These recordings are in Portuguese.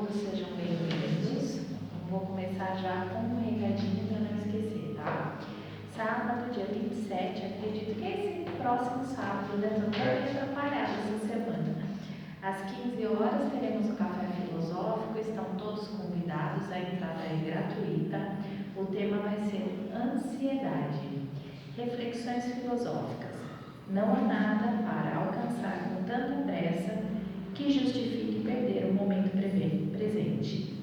todos sejam bem-vindos. Vou começar já com um recadinho para não esquecer, tá? Sábado, dia 27, acredito que esse próximo sábado, né? Não vai me atrapalhar essa semana. Às 15 horas teremos o Café Filosófico, estão todos convidados, a entrada é gratuita. O tema vai ser ansiedade, reflexões filosóficas. Não há nada para alcançar com tanta pressa que justifique perder o momento presente.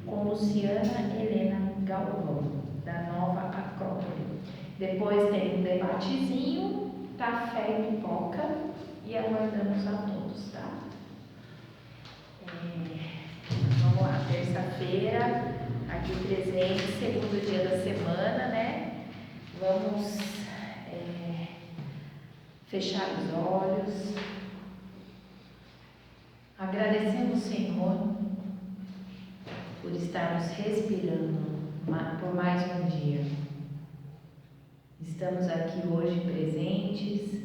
Com Luciana Helena Galvão, da Nova Acrópole. Depois tem um debatezinho, café e pipoca, e aguardamos a todos, tá? Vamos lá, terça-feira, aqui presente, segundo dia da semana, né? Vamos fechar os olhos. Agradecemos, Senhor, por estarmos respirando por mais um dia. Estamos aqui hoje presentes,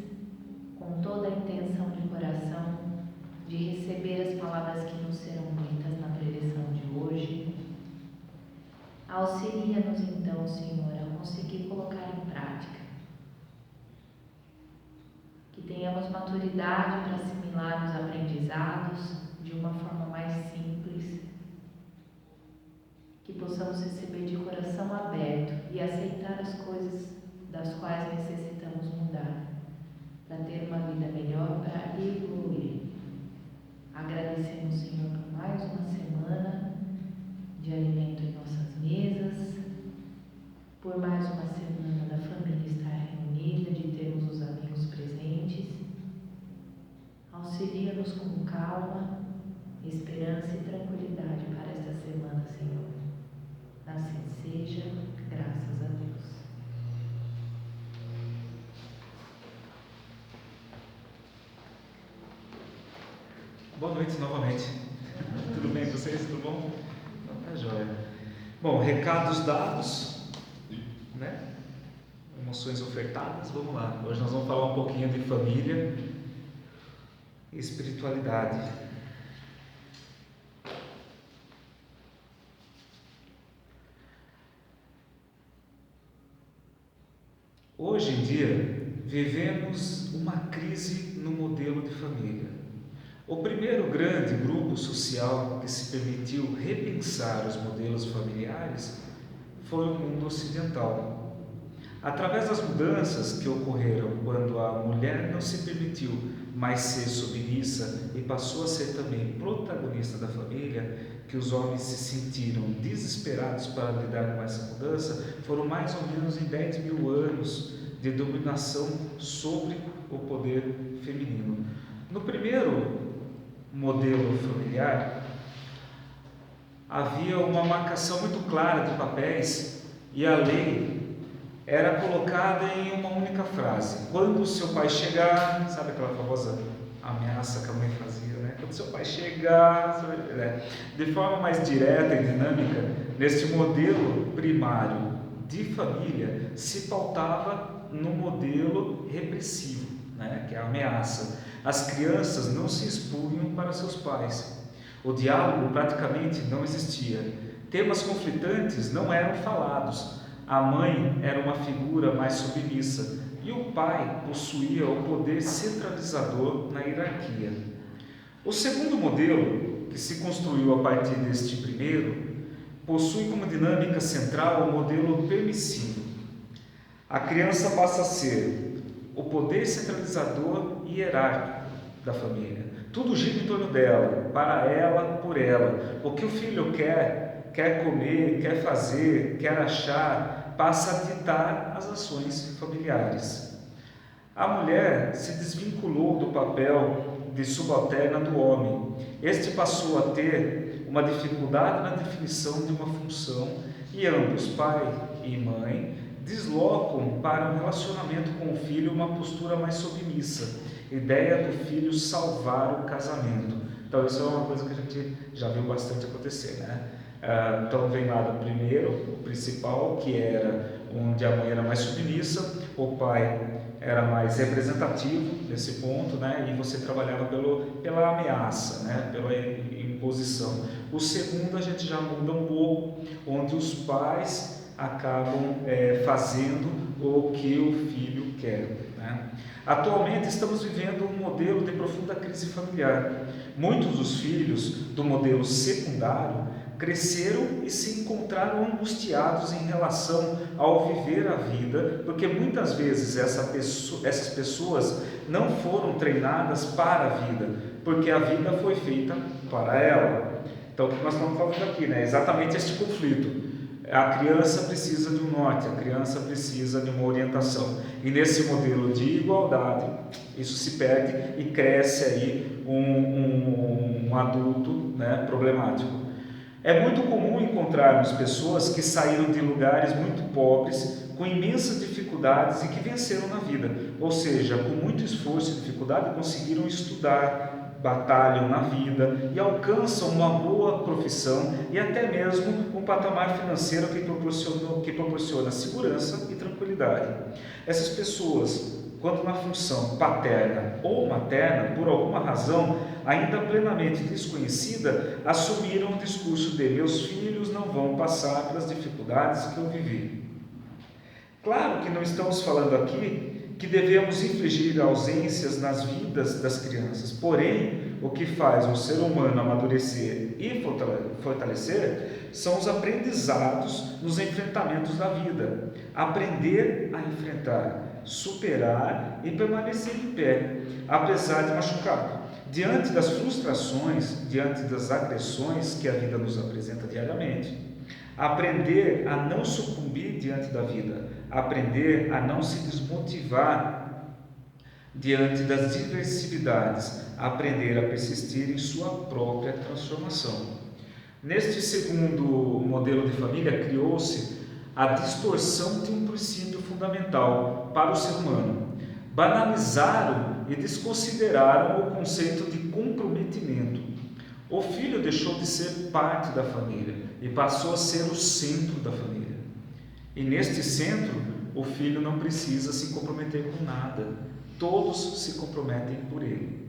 com toda a intenção de coração de receber as palavras que nos serão ditas na preleção de hoje. Auxilia-nos então, Senhor, a conseguir colocar em prática. Que tenhamos maturidade para assimilar os aprendizados de uma forma mais simples. Que possamos receber de coração aberto e aceitar as coisas das quais necessitamos mudar, para ter uma vida melhor, para evoluir. Agradecemos, Senhor, por mais uma semana de alimento em nossas mesas, por mais uma semana da família estar reunida, de termos os amigos presentes. Auxilia-nos com calma, esperança e tranquilidade para esta semana, Senhor. Assim seja, graças a Deus. Boa noite novamente. Tudo bem com vocês? Tudo bom? Então tá jóia. Bom, recados dados, né? Emoções ofertadas, vamos lá. Hoje nós vamos falar um pouquinho de família e espiritualidade. Hoje em dia, vivemos uma crise no modelo de família. O primeiro grande grupo social que se permitiu repensar os modelos familiares foi o mundo ocidental. Através das mudanças que ocorreram quando a mulher não se permitiu mais ser submissa e passou a ser também protagonista da família, que os homens se sentiram desesperados para lidar com essa mudança, foram mais ou menos em 10 mil anos de dominação sobre o poder feminino. No primeiro modelo familiar, havia uma marcação muito clara de papéis e a lei era colocada em uma única frase: quando o seu pai chegar, sabe aquela famosa ameaça que a mãe fazia, né? Quando seu pai chegar, de forma mais direta e dinâmica, neste modelo primário de família se pautava no modelo repressivo, né? Que é a ameaça. As crianças não se expunham para seus pais. O diálogo praticamente não existia. Temas conflitantes não eram falados. A mãe era uma figura mais submissa e o pai possuía o poder centralizador na hierarquia. O segundo modelo, que se construiu a partir deste primeiro, possui como dinâmica central o modelo permissivo. A criança passa a ser o poder centralizador e hierárquico da família. Tudo gira em torno dela, para ela, por ela. O que o filho quer comer, quer fazer, quer achar, passa a ditar as ações familiares. A mulher se desvinculou do papel de subalterna do homem. Este passou a ter uma dificuldade na definição de uma função e ambos, pai e mãe, deslocam para um relacionamento com o filho uma postura mais submissa, ideia do filho salvar o casamento. Então isso é uma coisa que a gente já viu bastante acontecer, né? Então vem lá do primeiro, o principal, que era onde a mãe era mais submissa, o pai era mais representativo nesse ponto, né? E você trabalhava pela ameaça, né? Pela imposição. O segundo a gente já muda um pouco, onde os pais acabam fazendo o que o filho quer, né? Atualmente estamos vivendo um modelo de profunda crise familiar. Muitos dos filhos do modelo secundário cresceram e se encontraram angustiados em relação ao viver a vida, porque muitas vezes essas pessoas não foram treinadas para a vida, porque a vida foi feita para ela. Então, o que nós estamos falando aqui, né? Exatamente este conflito. A criança precisa de um norte, a criança precisa de uma orientação. E nesse modelo de igualdade, isso se perde e cresce aí um adulto, né, problemático. É muito comum encontrarmos pessoas que saíram de lugares muito pobres, com imensas dificuldades e que venceram na vida. Ou seja, com muito esforço e dificuldade conseguiram estudar, batalham na vida e alcançam uma boa profissão e até mesmo um patamar financeiro que proporciona segurança e tranquilidade. Essas pessoas, quando na função paterna ou materna, por alguma razão ainda plenamente desconhecida, assumiram o discurso de meus filhos não vão passar pelas dificuldades que eu vivi. Claro que não estamos falando aqui que devemos infligir ausências nas vidas das crianças, porém, o que faz o ser humano amadurecer e fortalecer são os aprendizados nos enfrentamentos da vida. Aprender a enfrentar, superar e permanecer em pé, apesar de machucado. Diante das frustrações, diante das agressões que a vida nos apresenta diariamente, aprender a não sucumbir diante da vida, aprender a não se desmotivar diante das diversidades, aprender a persistir em sua própria transformação. Neste segundo modelo de família, criou-se a distorção de um princípio fundamental para o ser humano. Banalizaram e desconsideraram o conceito de comprometimento. O filho deixou de ser parte da família e passou a ser o centro da família. E neste centro, o filho não precisa se comprometer com nada. Todos se comprometem por ele.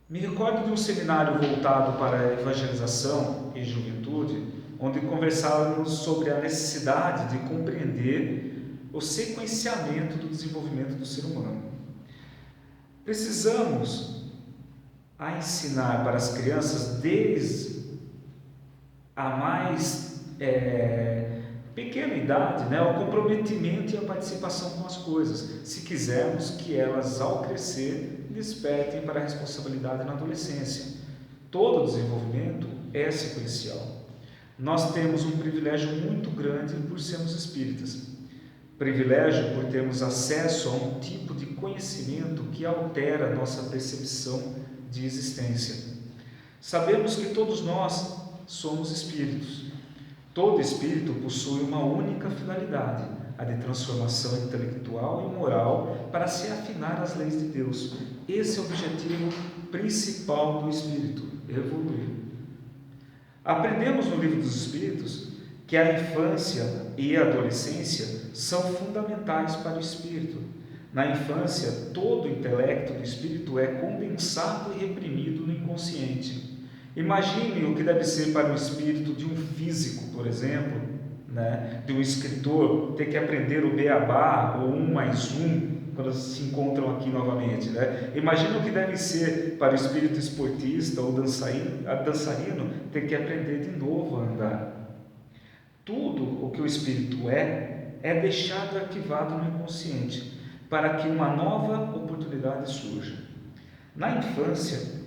Me recordo de um seminário voltado para a evangelização e juventude, onde conversávamos sobre a necessidade de compreender o sequenciamento do desenvolvimento do ser humano. Precisamos ensinar para as crianças desde a mais pequena idade, né, o comprometimento e a participação com as coisas, se quisermos que elas, ao crescer, despertem para a responsabilidade na adolescência. Todo desenvolvimento é sequencial. Nós temos um privilégio muito grande por sermos espíritas. Privilégio por termos acesso a um tipo de conhecimento que altera a nossa percepção de existência. Sabemos que todos nós somos espíritos. Todo espírito possui uma única finalidade, a de transformação intelectual e moral para se afinar às leis de Deus. Esse é o objetivo principal do espírito, evoluir. Aprendemos no Livro dos Espíritos que a infância e a adolescência são fundamentais para o espírito. Na infância, todo o intelecto do espírito é condensado e reprimido no inconsciente. Imagine o que deve ser para o espírito de um físico, por exemplo, né? De um escritor, ter que aprender o beabá ou 1 mais 1 quando se encontram aqui novamente, né? Imagina o que deve ser para o espírito esportista ou dançarino ter que aprender de novo a andar. Tudo o que o espírito é deixado arquivado no inconsciente para que uma nova oportunidade surja. Na infância,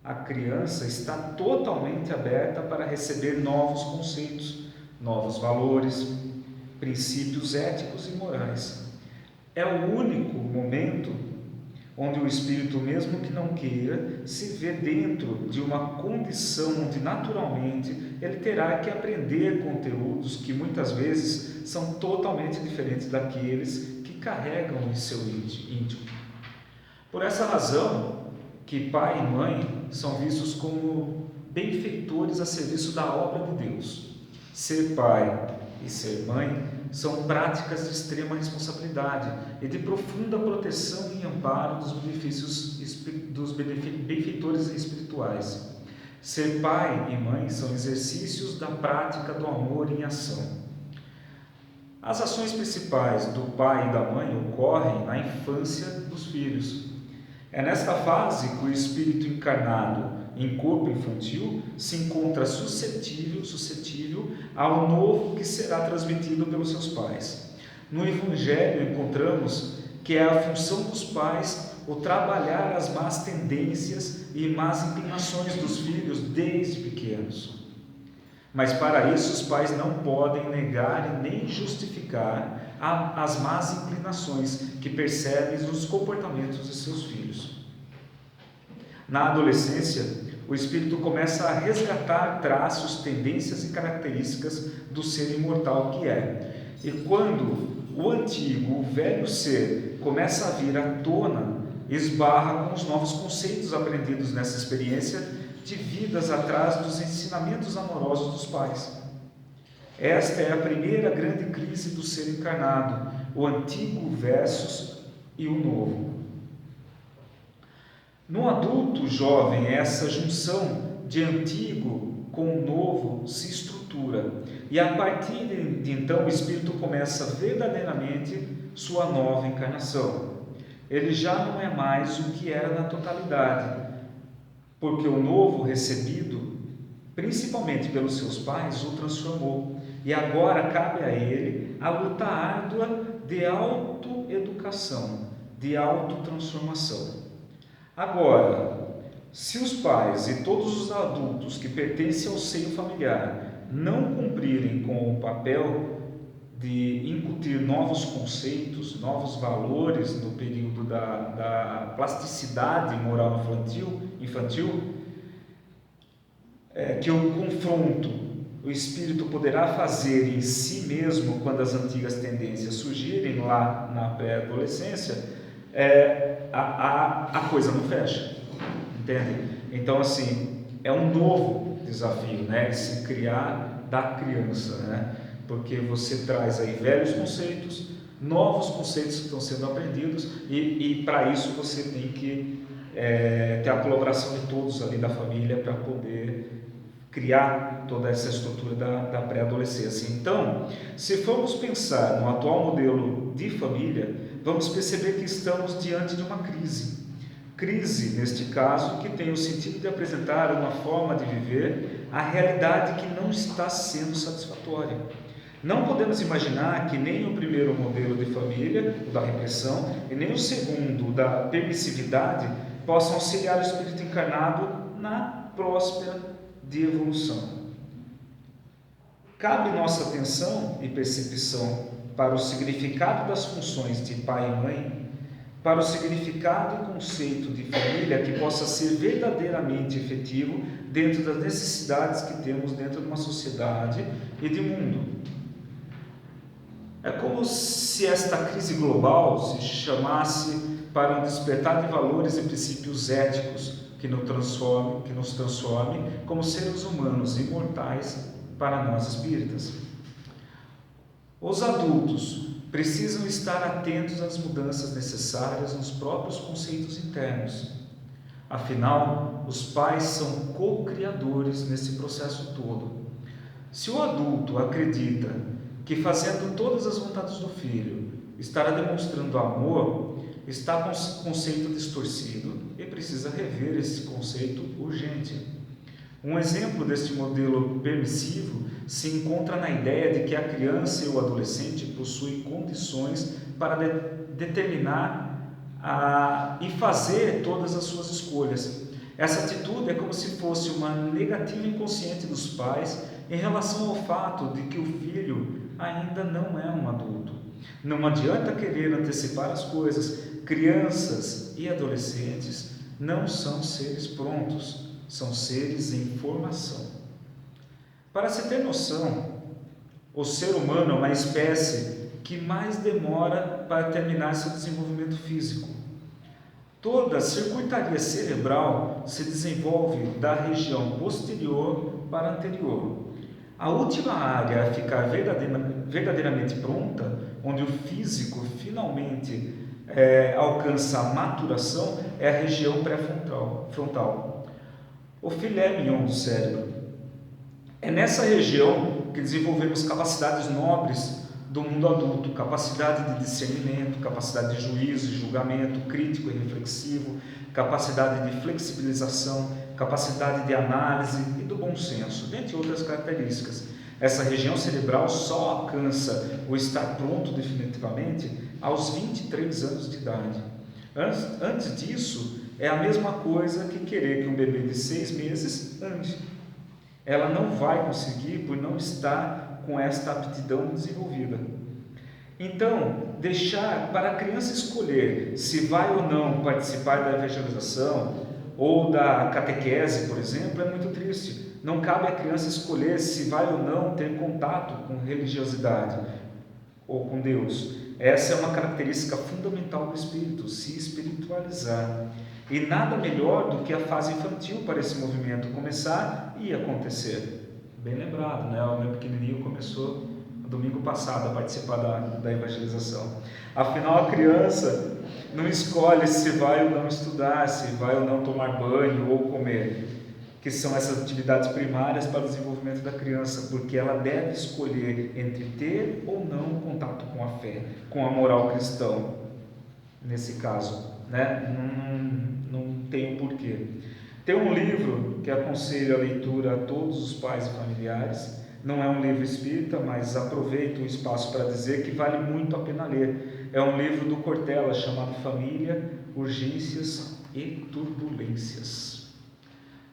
a criança está totalmente aberta para receber novos conceitos, novos valores, princípios éticos e morais. É o único momento onde o espírito, mesmo que não queira, se vê dentro de uma condição onde naturalmente ele terá que aprender conteúdos que muitas vezes são totalmente diferentes daqueles que carregam em seu íntimo. Por essa razão, que pai e mãe são vistos como benfeitores a serviço da obra de Deus. Ser pai e ser mãe são práticas de extrema responsabilidade e de profunda proteção e amparo dos benfeitores espirituais. Ser pai e mãe são exercícios da prática do amor em ação. As ações principais do pai e da mãe ocorrem na infância dos filhos. É nesta fase que o espírito encarnado em corpo infantil se encontra suscetível ao novo que será transmitido pelos seus pais. No Evangelho encontramos que é a função dos pais o trabalhar as más tendências e más inclinações dos filhos desde pequenos. Mas para isso os pais não podem negar e nem justificar as más inclinações que percebem nos comportamentos de seus filhos. Na adolescência, o espírito começa a resgatar traços, tendências e características do ser imortal que é. E quando o antigo, o velho ser, começa a vir à tona, esbarra com os novos conceitos aprendidos nessa experiência de vidas atrás dos ensinamentos amorosos dos pais. Esta é a primeira grande crise do ser encarnado, o antigo versus e o novo. No adulto jovem, essa junção de antigo com novo se estrutura, e a partir de então o espírito começa verdadeiramente sua nova encarnação. Ele já não é mais o que era na totalidade, porque o novo recebido, principalmente pelos seus pais, o transformou, e agora cabe a ele a luta árdua de autoeducação, de autotransformação. Agora, se os pais e todos os adultos que pertencem ao seio familiar não cumprirem com o papel de incutir novos conceitos, novos valores no período da plasticidade moral infantil, que o confronto o espírito poderá fazer em si mesmo quando as antigas tendências surgirem lá na pré-adolescência, a coisa não fecha, entende? Então, assim, é um novo desafio, né? Se criar da criança, né? Porque você traz aí velhos conceitos, novos conceitos que estão sendo aprendidos, e para isso você tem que ter a colaboração de todos ali da família para poder criar toda essa estrutura da pré-adolescência. Então, se formos pensar no atual modelo de família, vamos perceber que estamos diante de uma crise. Crise, neste caso, que tem o sentido de apresentar uma forma de viver a realidade que não está sendo satisfatória. Não podemos imaginar que nem o primeiro modelo de família, o da repressão, e nem o segundo, o da permissividade, possam auxiliar o espírito encarnado na próspera de evolução. Cabe nossa atenção e percepção para o significado das funções de pai e mãe, para o significado e conceito de família que possa ser verdadeiramente efetivo dentro das necessidades que temos dentro de uma sociedade e de mundo. É como se esta crise global se chamasse para um despertar de valores e princípios éticos que nos transforme como seres humanos imortais para nós espíritas. Os adultos precisam estar atentos às mudanças necessárias nos próprios conceitos internos. Afinal, os pais são co-criadores nesse processo todo. Se o adulto acredita que fazendo todas as vontades do filho estará demonstrando amor, está com esse conceito distorcido e precisa rever esse conceito urgente. Um exemplo deste modelo permissivo se encontra na ideia de que a criança e o adolescente possuem condições para determinar e fazer todas as suas escolhas. Essa atitude é como se fosse uma negativa inconsciente dos pais em relação ao fato de que o filho ainda não é um adulto. Não adianta querer antecipar as coisas. Crianças e adolescentes não são seres prontos, são seres em formação. Para se ter noção, o ser humano é uma espécie que mais demora para terminar seu desenvolvimento físico. Toda a circuitaria cerebral se desenvolve da região posterior para anterior. A última área a ficar verdadeiramente pronta, onde o físico finalmente alcança a maturação, é a região pré-frontal, o filé mignon do cérebro. É nessa região que desenvolvemos capacidades nobres do mundo adulto, capacidade de discernimento, capacidade de juízo e julgamento crítico e reflexivo, capacidade de flexibilização, capacidade de análise e do bom senso, dentre outras características. Essa região cerebral só alcança o estar pronto definitivamente aos 23 anos de idade. Antes disso, é a mesma coisa que querer que um bebê de 6 meses ande. Ela não vai conseguir por não estar com esta aptidão desenvolvida. Então, deixar para a criança escolher se vai ou não participar da evangelização ou da catequese, por exemplo, é muito triste. Não cabe à criança escolher se vai ou não ter contato com religiosidade ou com Deus. Essa é uma característica fundamental do espírito, se espiritualizar. E nada melhor do que a fase infantil para esse movimento começar e acontecer. Bem lembrado, né? O meu pequenininho começou no domingo passado a participar da evangelização. Afinal, a criança não escolhe se vai ou não estudar, se vai ou não tomar banho ou comer, que são essas atividades primárias para o desenvolvimento da criança, porque ela deve escolher entre ter ou não contato com a fé, com a moral cristã, nesse caso, né? Não tem um porquê. Tem um livro que aconselho a leitura a todos os pais e familiares, não é um livro espírita, mas aproveito o espaço para dizer que vale muito a pena ler. É um livro do Cortella chamado Família, Urgências e Turbulências.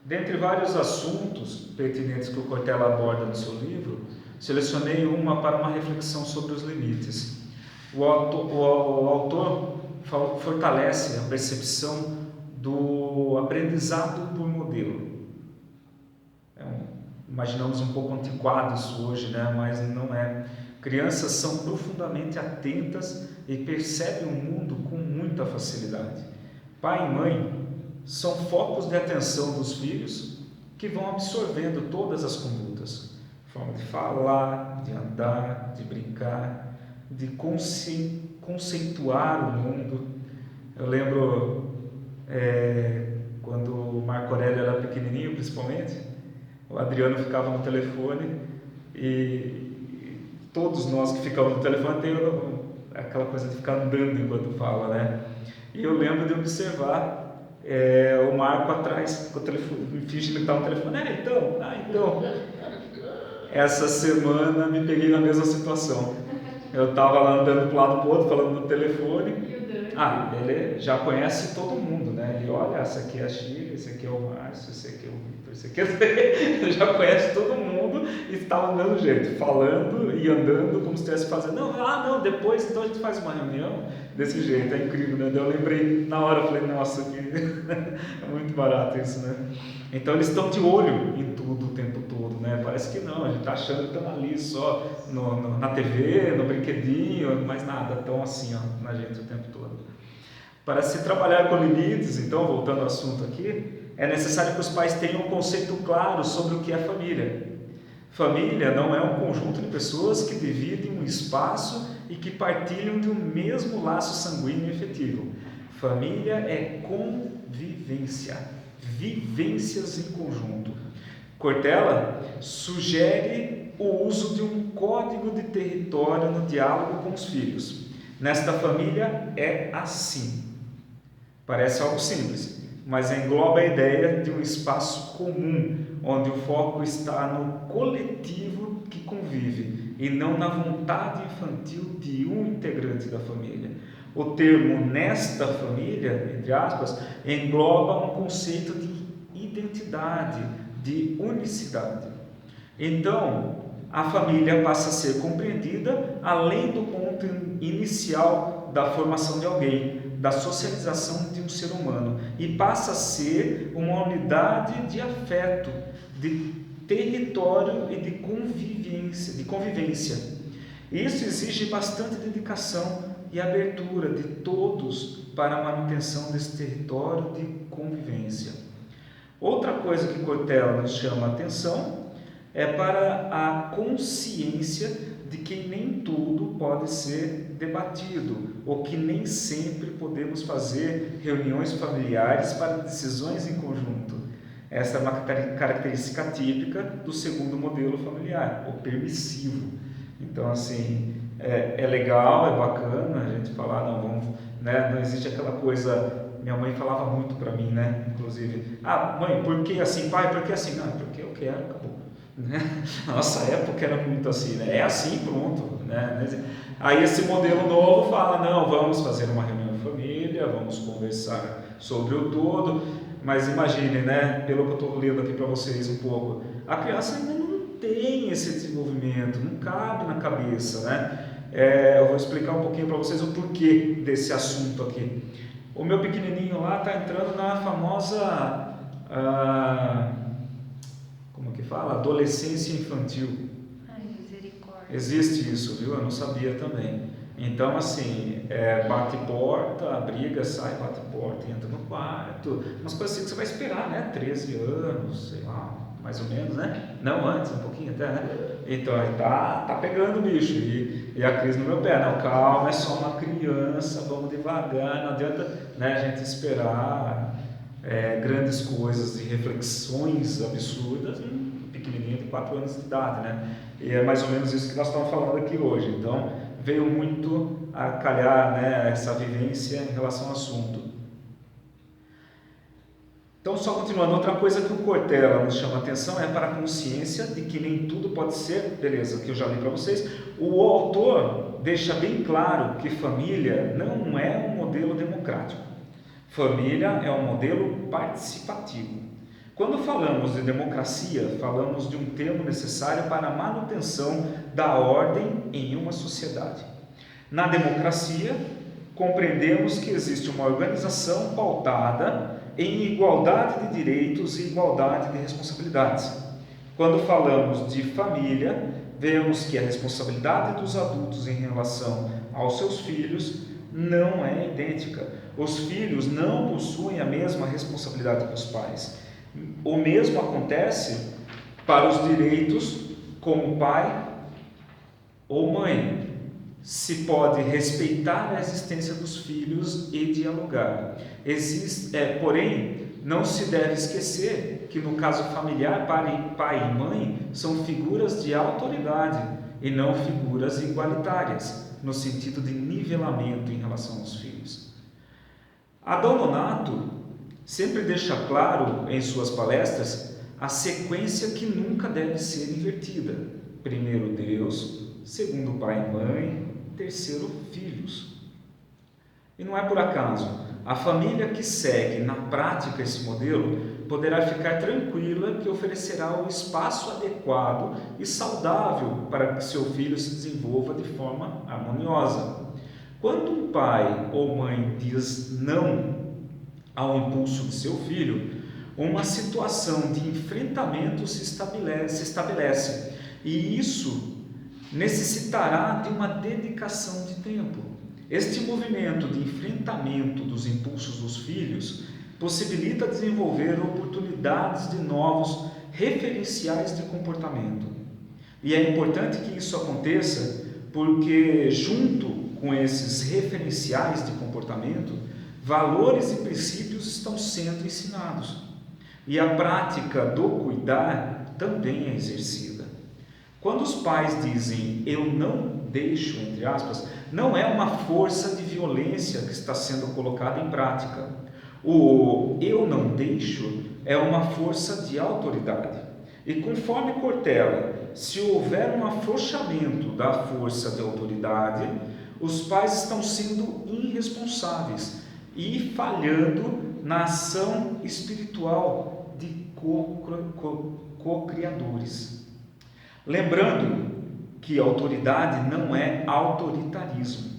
Dentre vários assuntos pertinentes que o Cortella aborda no seu livro, selecionei uma para uma reflexão sobre os limites. O autor fortalece a percepção do aprendizado por modelo. Imaginamos um pouco antiquado isso hoje, né? Mas não é. Crianças são profundamente atentas e percebem o mundo com muita facilidade. Pai e mãe são focos de atenção dos filhos que vão absorvendo todas as condutas, forma de falar, de andar, de brincar, de conceituar o mundo. Eu lembro quando o Marco Aurélio era pequenininho, principalmente, o Adriano ficava no telefone e todos nós que ficamos no telefone tem aquela coisa de ficar andando enquanto fala, né? E eu lembro de observar o Marco atrás, com o telefone, fingindo que estava no telefone. Então. Essa semana me peguei na mesma situação. Eu estava lá andando para um lado para o outro, falando no telefone. Ele já conhece todo mundo, né? Ele olha, essa aqui é a Sheila, esse aqui é o Márcio, esse aqui é o Vitor, esse aqui é... Ele já conhece todo mundo e estava do mesmo jeito, falando e andando como se estivesse fazendo. Não, depois então a gente faz uma reunião desse jeito, é incrível, né? Eu lembrei na hora, eu falei, nossa, que é muito barato isso, né? Então eles estão de olho em tudo o tempo todo, né? Parece que não, a gente está achando que estão ali só na TV, no brinquedinho, mas nada, estão assim ó, na gente o tempo todo. Para se trabalhar com limites, então, voltando ao assunto aqui, é necessário que os pais tenham um conceito claro sobre o que é família. Família não é um conjunto de pessoas que dividem um espaço e que partilham de um mesmo laço sanguíneo efetivo. Família é convivência, vivências em conjunto. Cortella sugere o uso de um código de território no diálogo com os filhos. Nesta família é assim. Parece algo simples, mas engloba a ideia de um espaço comum, onde o foco está no coletivo que convive e não na vontade infantil de um integrante da família. O termo nesta família, entre aspas, engloba um conceito de identidade, de unicidade. Então, a família passa a ser compreendida além do ponto inicial da formação de alguém, da socialização de um ser humano, e passa a ser uma unidade de afeto, de território e de convivência. Isso exige bastante dedicação e abertura de todos para a manutenção desse território de convivência. Outra coisa que Cortella nos chama a atenção é para a consciência de que nem tudo pode ser debatido, ou que nem sempre podemos fazer reuniões familiares para decisões em conjunto. Essa é uma característica típica do segundo modelo familiar, o permissivo. Então, assim, é legal, é bacana a gente falar, não, vamos, né, não existe aquela coisa. Minha mãe falava muito para mim, né, inclusive, mãe, por que assim? Pai, por que assim? Não, porque eu quero, acabou. Né? Na nossa época era muito assim, né? É assim, pronto, né? Aí esse modelo novo fala, não, vamos fazer uma reunião de família, vamos conversar sobre o todo, mas imagine, né, pelo que eu estou lendo aqui para vocês um pouco, a criança ainda não tem esse desenvolvimento, não cabe na cabeça, né? Eu vou explicar um pouquinho para vocês o porquê desse assunto aqui. O meu pequenininho lá está entrando na famosa, como que fala? Adolescência infantil. Ai, misericórdia. Existe isso, viu? Eu não sabia também. Então, assim, bate porta, briga, sai, bate porta, entra no quarto. Umas coisas assim que você vai esperar, né? 13 anos, sei lá, mais ou menos, né? Não, antes, um pouquinho até, né? Então, aí tá pegando o bicho. E a Cris no meu pé, não, calma, é só uma criança, vamos devagar, não adianta, né, a gente esperar grandes coisas e reflexões absurdas, pequenininho de 4 anos de idade, né? E é mais ou menos isso que nós estamos falando aqui hoje. Então, veio muito a calhar, né, essa vivência em relação ao assunto. Então, só continuando, outra coisa que o Cortella nos chama a atenção é para a consciência de que nem tudo pode ser, beleza, que eu já li para vocês. O autor deixa bem claro que família não é um modelo democrático. Família é um modelo participativo. Quando falamos de democracia, falamos de um termo necessário para a manutenção da ordem em uma sociedade. Na democracia, compreendemos que existe uma organização pautada em igualdade de direitos e igualdade de responsabilidades. Quando falamos de família, vemos que a responsabilidade dos adultos em relação aos seus filhos não é idêntica. Os filhos não possuem a mesma responsabilidade que os pais. O mesmo acontece para os direitos como pai ou mãe. Se pode respeitar a existência dos filhos e dialogar. Porém, não se deve esquecer que no caso familiar, pai e mãe são figuras de autoridade e não figuras igualitárias, no sentido de nivelamento em relação aos filhos. Adão Nonato sempre deixa claro em suas palestras a sequência que nunca deve ser invertida. Primeiro Deus, segundo pai e mãe, terceiro filhos. E não é por acaso. A família que segue na prática esse modelo poderá ficar tranquila que oferecerá o espaço adequado e saudável para que seu filho se desenvolva de forma harmoniosa. Quando um pai ou mãe diz não ao impulso de seu filho, uma situação de enfrentamento se estabelece, e isso necessitará de uma dedicação de tempo. Este movimento de enfrentamento dos impulsos dos filhos possibilita desenvolver oportunidades de novos referenciais de comportamento. E é importante que isso aconteça porque, junto com esses referenciais de comportamento, valores e princípios estão sendo ensinados. E a prática do cuidar também é exercida. Quando os pais dizem eu não deixo, entre aspas, não é uma força de violência que está sendo colocada em prática. O eu não deixo é uma força de autoridade. E conforme Cortella, se houver um afrouxamento da força de autoridade, os pais estão sendo irresponsáveis e falhando na ação espiritual de co-criadores. Lembrando que autoridade não é autoritarismo.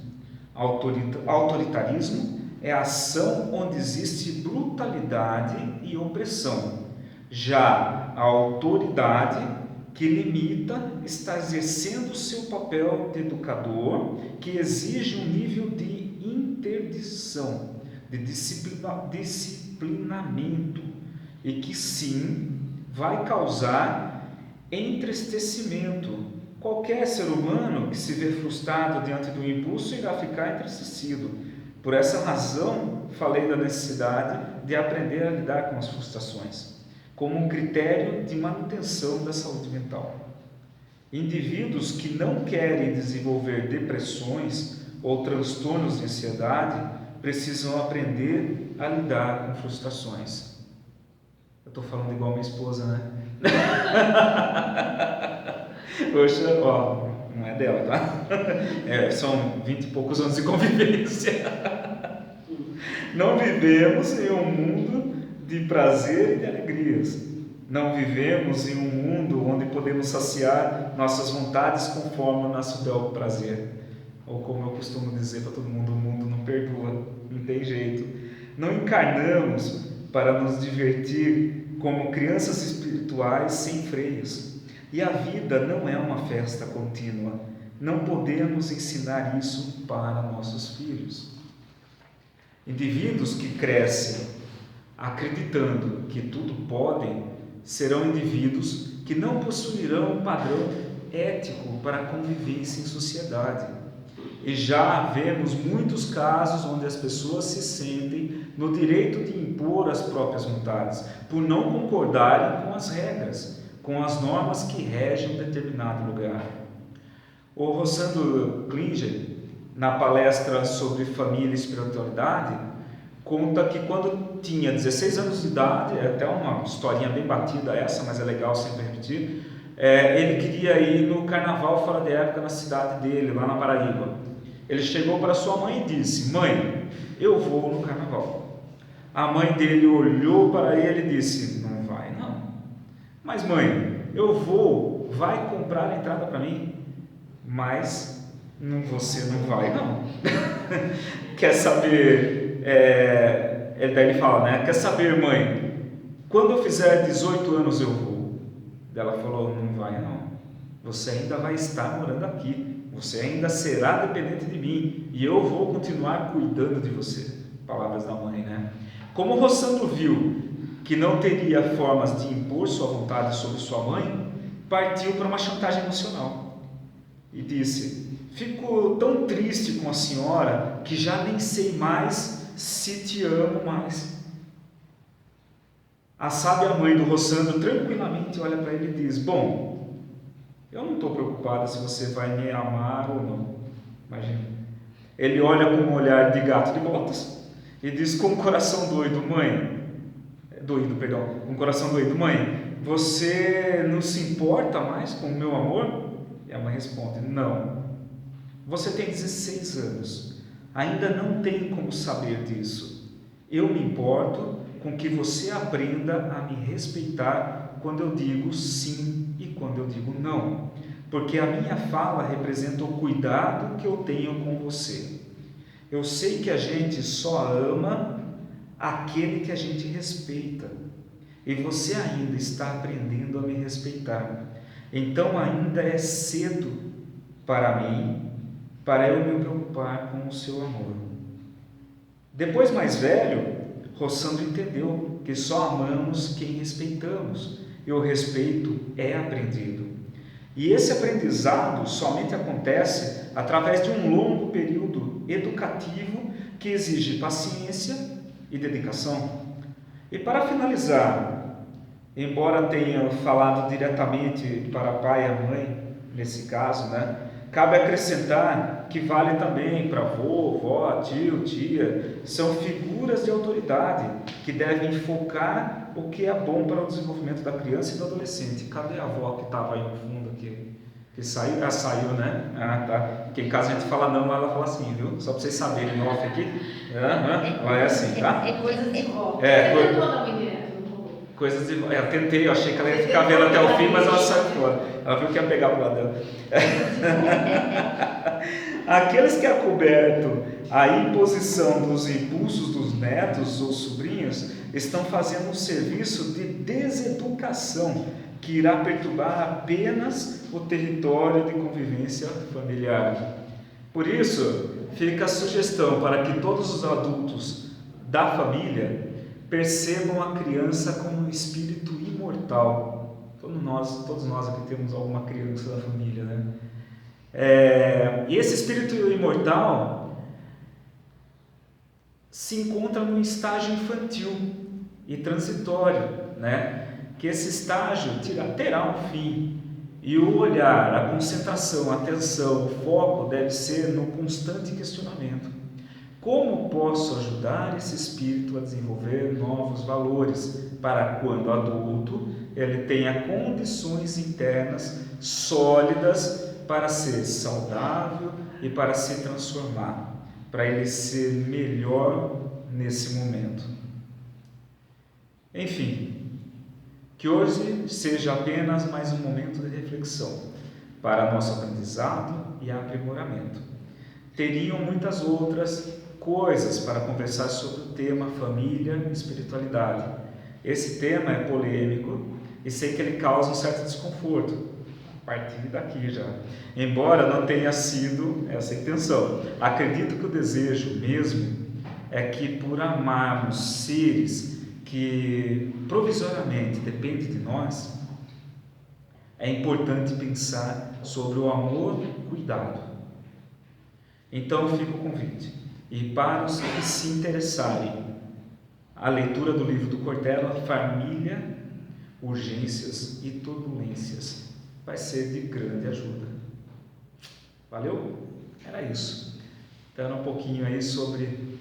Autoritarismo é a ação onde existe brutalidade e opressão. Já a autoridade que limita está exercendo seu papel de educador, que exige um nível de interdição, de disciplinamento, e que sim vai causar entristecimento. Qualquer ser humano que se vê frustrado diante do impulso irá ficar entristecido. Por essa razão, falei da necessidade de aprender a lidar com as frustrações, como um critério de manutenção da saúde mental. Indivíduos que não querem desenvolver depressões ou transtornos de ansiedade precisam aprender a lidar com frustrações. Eu estou falando igual minha esposa, né? Poxa, ó, não é dela, tá? São 20 e poucos anos de convivência. Não vivemos em um mundo de prazer e de alegrias. Não vivemos em um mundo onde podemos saciar nossas vontades conforme o nosso bel prazer. Ou como eu costumo dizer para todo mundo, o mundo não perdoa, não tem jeito. Não encarnamos para nos divertir como crianças espirituais sem freios. E a vida não é uma festa contínua. Não podemos ensinar isso para nossos filhos. Indivíduos que crescem acreditando que tudo podem serão indivíduos que não possuirão um padrão ético para a convivência em sociedade. E já vemos muitos casos onde as pessoas se sentem no direito de impor as próprias vontades, por não concordarem com as regras, com as normas que regem um determinado lugar. O Rosando Klinger, na palestra sobre família e espiritualidade, conta que quando tinha 16 anos de idade, é até uma historinha bem batida essa, mas é legal sempre repetir, ele queria ir no carnaval fora de época na cidade dele, lá na Paraíba. Ele chegou para sua mãe e disse: mãe, eu vou no carnaval. A mãe dele olhou para ele e disse: não vai não. Mas mãe, eu vou, vai comprar a entrada para mim. Mas você não vai não. Quer saber, daí ele fala, né? Quer saber, mãe, quando eu fizer 18 anos eu vou. Ela falou: não vai não. Você ainda vai estar morando aqui. Você ainda será dependente de mim e eu vou continuar cuidando de você. Palavras da mãe, né? Como Rosando viu que não teria formas de impor sua vontade sobre sua mãe, partiu para uma chantagem emocional e disse: fico tão triste com a senhora que já nem sei mais se te amo mais. A sábia mãe do Rosando tranquilamente olha para ele e diz: bom, eu não estou preocupada se você vai me amar ou não. Imagina. Ele olha com um olhar de gato de botas e diz com um coração doido: com um coração doido, mãe, você não se importa mais com o meu amor? E a mãe responde: não. Você tem 16 anos, ainda não tem como saber disso. Eu me importo com que você aprenda a me respeitar quando eu digo sim e quando eu digo não, porque a minha fala representa o cuidado que eu tenho com você. Eu sei que a gente só ama aquele que a gente respeita, e você ainda está aprendendo a me respeitar. Então ainda é cedo para mim, para eu me preocupar com o seu amor. Depois, mais velho, Rosando entendeu que só amamos quem respeitamos, e o respeito é aprendido. E esse aprendizado somente acontece através de um longo período educativo que exige paciência e dedicação. E para finalizar, embora tenha falado diretamente para pai e a mãe, nesse caso, né, cabe acrescentar que vale também para avô, vó, tio, tia. São figuras de autoridade que devem focar o que é bom para o desenvolvimento da criança e do adolescente. Cadê a avó que estava aí no fundo aqui? Que saiu? Ah, saiu, né? Ah, tá. Porque em casa a gente fala não, ela fala assim, viu? Só para vocês saberem, off aqui. Ela é assim, tá? É coisa de vó. Você tentou dar uma ideia? Coisas de... eu tentei, eu achei que ela ia ficar vendo até o fim, mas ela saiu fora. Ela viu que ia pegar pro lado dela. Aqueles que acobertam a imposição dos impulsos dos netos ou sobrinhos estão fazendo um serviço de deseducação que irá perturbar apenas o território de convivência familiar. Por isso, fica a sugestão para que todos os adultos da família percebam a criança como um espírito imortal Todos nós aqui temos alguma criança da família, né? E esse espírito imortal se encontra no estágio infantil e transitório, né? Que esse estágio terá um fim, e o olhar, a concentração, a atenção, o foco deve ser no constante questionamento. Como posso ajudar esse espírito a desenvolver novos valores para quando adulto ele tenha condições internas sólidas para ser saudável e para se transformar, para ele ser melhor nesse momento? Enfim, que hoje seja apenas mais um momento de reflexão para nosso aprendizado e aprimoramento. Teriam muitas outras coisas para conversar sobre o tema família e espiritualidade. Esse tema é polêmico e sei que ele causa um certo desconforto a partir daqui já, embora não tenha sido essa a intenção. Acredito que o desejo mesmo é que, por amarmos seres que provisoriamente dependem de nós, é importante pensar sobre o amor e o cuidado. Então fica o convite. E para os que se interessarem, a leitura do livro do Cortella, Família, Urgências e Turbulências, vai ser de grande ajuda. Valeu? Era isso. Então, um pouquinho aí sobre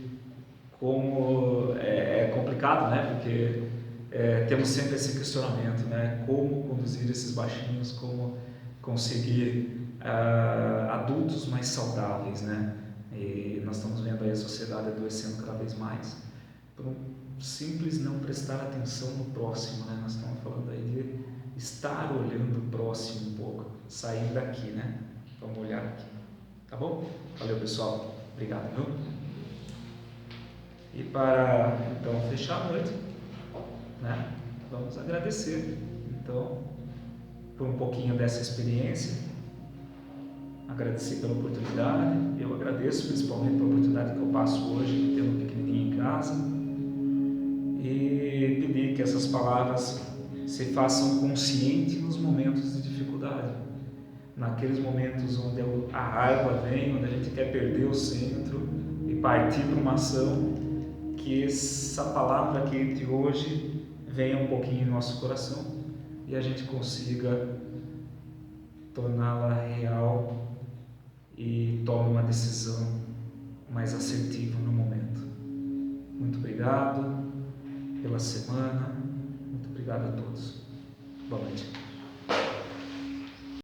como é complicado, né? Porque temos sempre esse questionamento, né? Como conduzir esses baixinhos, como conseguir adultos mais saudáveis, né? E nós estamos vendo aí a sociedade adoecendo cada vez mais por um simples não prestar atenção no próximo, né? Nós estamos falando aí de estar olhando o próximo um pouco, sair daqui, né? Vamos olhar aqui, tá bom? Valeu, pessoal. Obrigado, viu? E para, então, fechar a noite, né? Vamos agradecer, então, por um pouquinho dessa experiência, agradecer pela oportunidade. Eu agradeço principalmente pela oportunidade que eu passo hoje de ter um pequenininho em casa, e pedir que essas palavras se façam conscientes nos momentos de dificuldade, naqueles momentos onde a raiva vem, onde a gente quer perder o centro e partir para uma ação, que essa palavra aqui de hoje venha um pouquinho em nosso coração e a gente consiga torná-la real e tome uma decisão mais assertiva no momento. Muito obrigado pela semana, muito obrigado a todos. Boa noite.